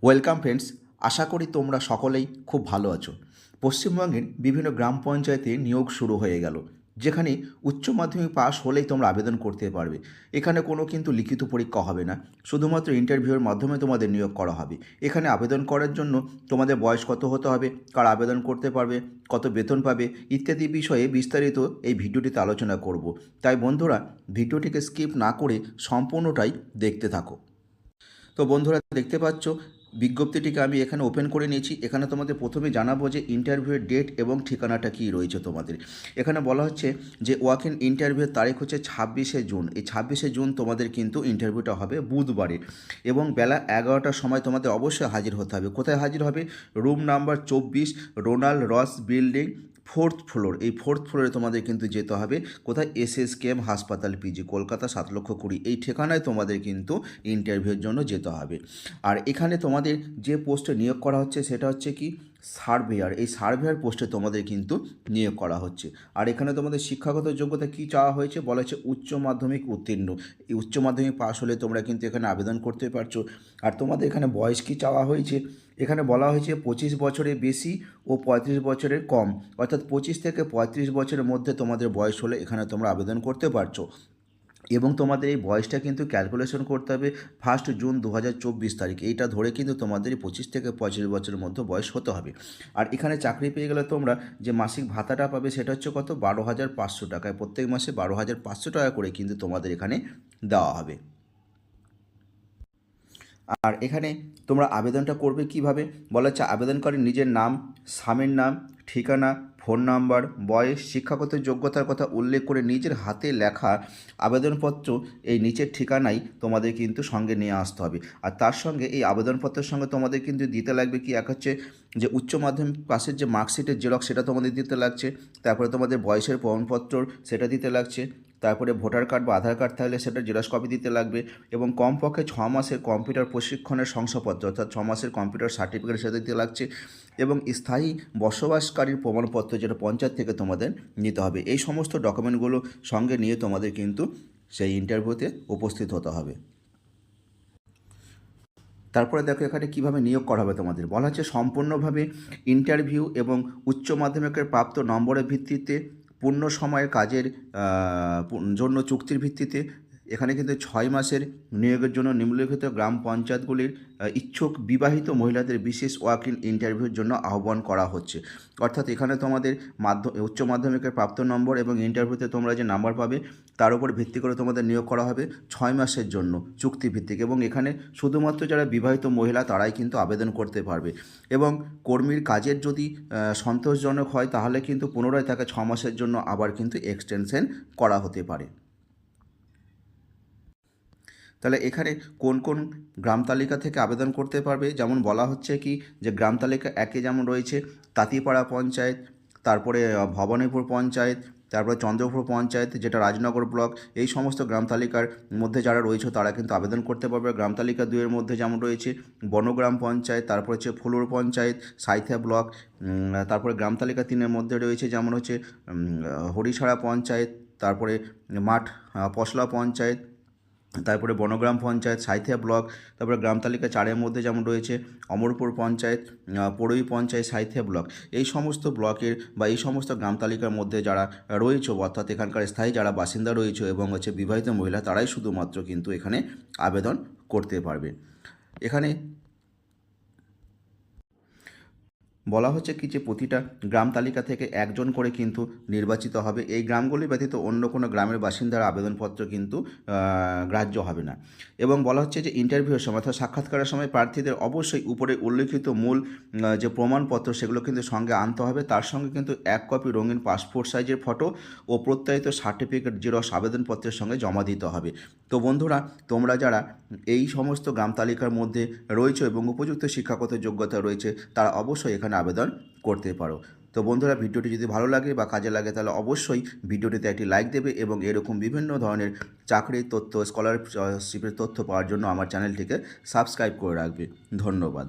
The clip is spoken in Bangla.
ওয়েলকাম ফ্রেন্ডস, আশা করি তোমরা সকলেই খুব ভালো আছো। পশ্চিমবঙ্গের বিভিন্ন গ্রাম পঞ্চায়েতে নিয়োগ শুরু হয়ে গেল, যেখানে উচ্চ মাধ্যমিক পাস হলেই তোমরা আবেদন করতে পারবে। এখানে কোনো কিন্তু লিখিত পরীক্ষা হবে না, শুধুমাত্র ইন্টারভিউয়ের মাধ্যমে তোমাদের নিয়োগ করা হবে। এখানে আবেদন করার জন্য তোমাদের বয়স কত হতে হবে, কার আবেদন করতে পারবে, কত বেতন পাবে ইত্যাদি বিষয়ে বিস্তারিত এই ভিডিওটিতে আলোচনা করব। তাই বন্ধুরা, ভিডিওটিকে স্কিপ না করে সম্পূর্ণটাই দেখতে থাকো। তো বন্ধুরা, দেখতে পাচ্ছ বিজ্ঞপ্তিটিকে আমি এখানে ওপেন করে নিয়েছি। এখানে তোমাদের প্রথমে জানাবো যে ইন্টারভিউয়ের ডেট এবং ঠিকানাটা কী রয়েছে তোমাদের। এখানে বলা হচ্ছে যে ওয়াক ইন ইন্টারভিউয়ের তারিখ হচ্ছে 26শে জুন। এই 26শে জুন তোমাদের কিন্তু ইন্টারভিউটা হবে বুধবারে, এবং বেলা 11টার সময় তোমাদের অবশ্যই হাজির হতে হবে। কোথায় হাজির হবে? রুম নাম্বার 24, রোনাল্ড রস বিল্ডিং, 4th ফ্লোর। এই 4th ফ্লোরে তোমাদের কিন্তু যেতে হবে। কোথায়? SSKM হাসপাতাল, PG, কলকাতা 7,20,000। এই ঠিকানায় তোমাদের কিন্তু ইন্টারভিউর জন্য যেতে হবে। আর এখানে তোমাদের যে পোস্টে নিয়োগ করা হচ্ছে সেটা হচ্ছে কি সার্ভেয়ার। এই সার্ভেয়ার পোস্টে তোমাদের কিন্তু নিয়োগ করা হচ্ছে। আর এখানে তোমাদের শিক্ষাগত যোগ্যতা কী চাওয়া হয়েছে? বলা হচ্ছে উচ্চ মাধ্যমিক উত্তীর্ণ। এই উচ্চ মাধ্যমিক পাস হলে তোমরা কিন্তু এখানে আবেদন করতে পারছো। আর তোমাদের এখানে বয়স কী চাওয়া হয়েছে? এখানে বলা হয়েছে 25 বছরের বেশি ও 35 বছরের কম, অর্থাৎ 25 থেকে 35 বছরের মধ্যে তোমাদের বয়স হলে এখানে তোমরা আবেদন করতে পারছো। এবং তোমাদের এই বয়সটা কিন্তু ক্যালকুলেশন করতে হবে 1 জুন 2024 তারিখ। এইটা ধরে কিন্তু তোমাদের 25 থেকে 35 বছরের মধ্যে বয়স হতে হবে। আর এখানে চাকরি পেয়ে গেলে তোমরা যে মাসিক ভাতাটা পাবে সেটা হচ্ছে কত? 12,500 টাকায়। প্রত্যেক মাসে 12,500 টাকা করে কিন্তু তোমাদের এখানে দেওয়া হবে। আর এখানে তোমরা আবেদনটা করবে কিভাবে? বলা হচ্ছে আবেদনকারী নিজের নাম, স্বামীর নাম, ঠিকানা, ফোন নাম্বার, বয়স, শিক্ষাগত যোগ্যতার কথা উল্লেখ করে নিজের হাতে লেখা আবেদনপত্র এই নিচের ঠিকানায় তোমাদের কিন্তু সঙ্গে নিয়ে আসতে হবে। আর তার সঙ্গে এই আবেদনপত্রের সঙ্গে তোমাদের কিন্তু দিতে লাগবে কি, এক হচ্ছে যে উচ্চ মাধ্যমিক পাশের যে মার্কশিটের জেরক্স সেটা তোমাদের দিতে লাগছে, তারপরে তোমাদের বয়সের প্রমাণপত্র সেটা দিতে লাগছে, তারপরে ভোটার কার্ড বা আধার কার্ড থাকলে সেটা জেরক্স কপি দিতে লাগবে, এবং কমপক্ষে 6 মাসের কম্পিউটার প্রশিক্ষণের শংসাপত্র অর্থাৎ 6 মাসের কম্পিউটার সার্টিফিকেট সেটা দিতে লাগছে, এবং স্থায়ী বসবাসকারীর প্রমাণপত্র যেটা পঞ্চায়েত থেকে তোমাদের নিতে হবে। এই সমস্ত ডকুমেন্টগুলো সঙ্গে নিয়ে তোমাদের কিন্তু সেই ইন্টারভিউতে উপস্থিত হতে হবে। তারপরে দেখো এখানে কীভাবে নিয়োগ করা হবে তোমাদের। বলা হচ্ছে সম্পূর্ণভাবে ইন্টারভিউ এবং উচ্চ মাধ্যমিকের প্রাপ্ত নম্বরের ভিত্তিতে পূর্ণ সময়ের কাজের জন্য চুক্তির ভিত্তিতে এখানে কিন্তু 6 মাসের নিয়োগের জন্য নিম্নলিখিত গ্রাম পঞ্চায়েতগুলির ইচ্ছুক বিবাহিত মহিলাদের বিশেষ ওয়াক ইন ইন্টারভিউর জন্য আহ্বান করা হচ্ছে। অর্থাৎ এখানে তোমাদের উচ্চ মাধ্যমিকের প্রাপ্ত নম্বর এবং ইন্টারভিউতে তোমরা যে নাম্বার পাবে তার উপর ভিত্তি করে তোমাদের নিয়োগ করা হবে 6 মাসের জন্য চুক্তিভিত্তিক, এবং এখানে শুধুমাত্র যারা বিবাহিত মহিলা তারাই কিন্তু আবেদন করতে পারবে। এবং কর্মীর কাজের যদি সন্তোষজনক হয় তাহলে কিন্তু পুনরায় তাকে 6 মাসের জন্য আবার কিন্তু এক্সটেনশন করা হতে পারে। তাহলে এখানে কোন কোন গ্রাম তালিকা থেকে আবেদন করতে পারবে? যেমন বলা হচ্ছে কি যে গ্রাম তালিকা 1-এ যেমন রয়েছে তাঁতিপাড়া পঞ্চায়েত, তারপরে ভবানীপুর পঞ্চায়েত, তারপরে চন্দ্রপুর পঞ্চায়েত যেটা রাজনগর ব্লক, এই সমস্ত গ্রাম তালিকার মধ্যে যারা রয়েছে তারা কিন্তু আবেদন করতে পারবে। গ্রাম তালিকা 2-এর মধ্যে যেমন রয়েছে বনগ্রাম পঞ্চায়েত, তারপর হচ্ছে ফুলুর পঞ্চায়েত, সাইথা ব্লক, তারপরে গ্রাম তালিকা 3-এর মধ্যে রয়েছে যেমন হচ্ছে হরিছড়া পঞ্চায়েত, তারপরে মাঠ পশলা পঞ্চায়েত, তারপরে বনগ্রাম পঞ্চায়েত, সাঁইথিয়া ব্লক, তারপরে গ্রাম তালিকা 4-এর মধ্যে যেমন রয়েছে অমরপুর পঞ্চায়েত, পড়ুই পঞ্চায়েত, সাঁইথিয়া ব্লক। এই সমস্ত ব্লকের বা এই সমস্ত গ্রাম তালিকার মধ্যে যারা রয়েছে অর্থাৎ এখানকার স্থায়ী যারা বাসিন্দা রয়েছে এবং হচ্ছে বিবাহিত মহিলা তারাই শুধুমাত্র কিন্তু এখানে আবেদন করতে পারবে। এখানে বলা হচ্ছে কি যে প্রতিটা গ্রাম তালিকা থেকে একজন করে কিন্তু নির্বাচিত হবে। এই গ্রামগুলি ব্যতীত অন্য কোনো গ্রামের বাসিন্দার আবেদনপত্র কিন্তু গ্রাহ্য হবে না। এবং বলা হচ্ছে যে ইন্টারভিউয়ের সময় অর্থাৎ সাক্ষাৎকারের সময় প্রার্থীদের অবশ্যই উপরে উল্লিখিত মূল যে প্রমাণপত্র সেগুলো কিন্তু সঙ্গে আনতে হবে। তার সঙ্গে কিন্তু 1 কপি রঙিন পাসপোর্ট সাইজের ফটো ও প্রত্যায়িত সার্টিফিকেট জেরক্স আবেদনপত্রের সঙ্গে জমা দিতে হবে। তো বন্ধুরা, তোমরা যারা এই সমস্ত গ্রাম তালিকার মধ্যে রয়েছে এবং উপযুক্ত শিক্ষাগত যোগ্যতা রয়েছে তারা অবশ্যই এখানে আবেদন করতে পারো। তো বন্ধুরা, ভিডিওটি যদি ভালো লাগে বা কাজে লাগে তাহলে অবশ্যই ভিডিওটিতে একটি লাইক দেবে এবং এরকম বিভিন্ন ধরনের চাকরির তথ্য, স্কলারশিপের তথ্য পাওয়ার জন্য আমার চ্যানেলটিকে সাবস্ক্রাইব করে রাখবে। ধন্যবাদ।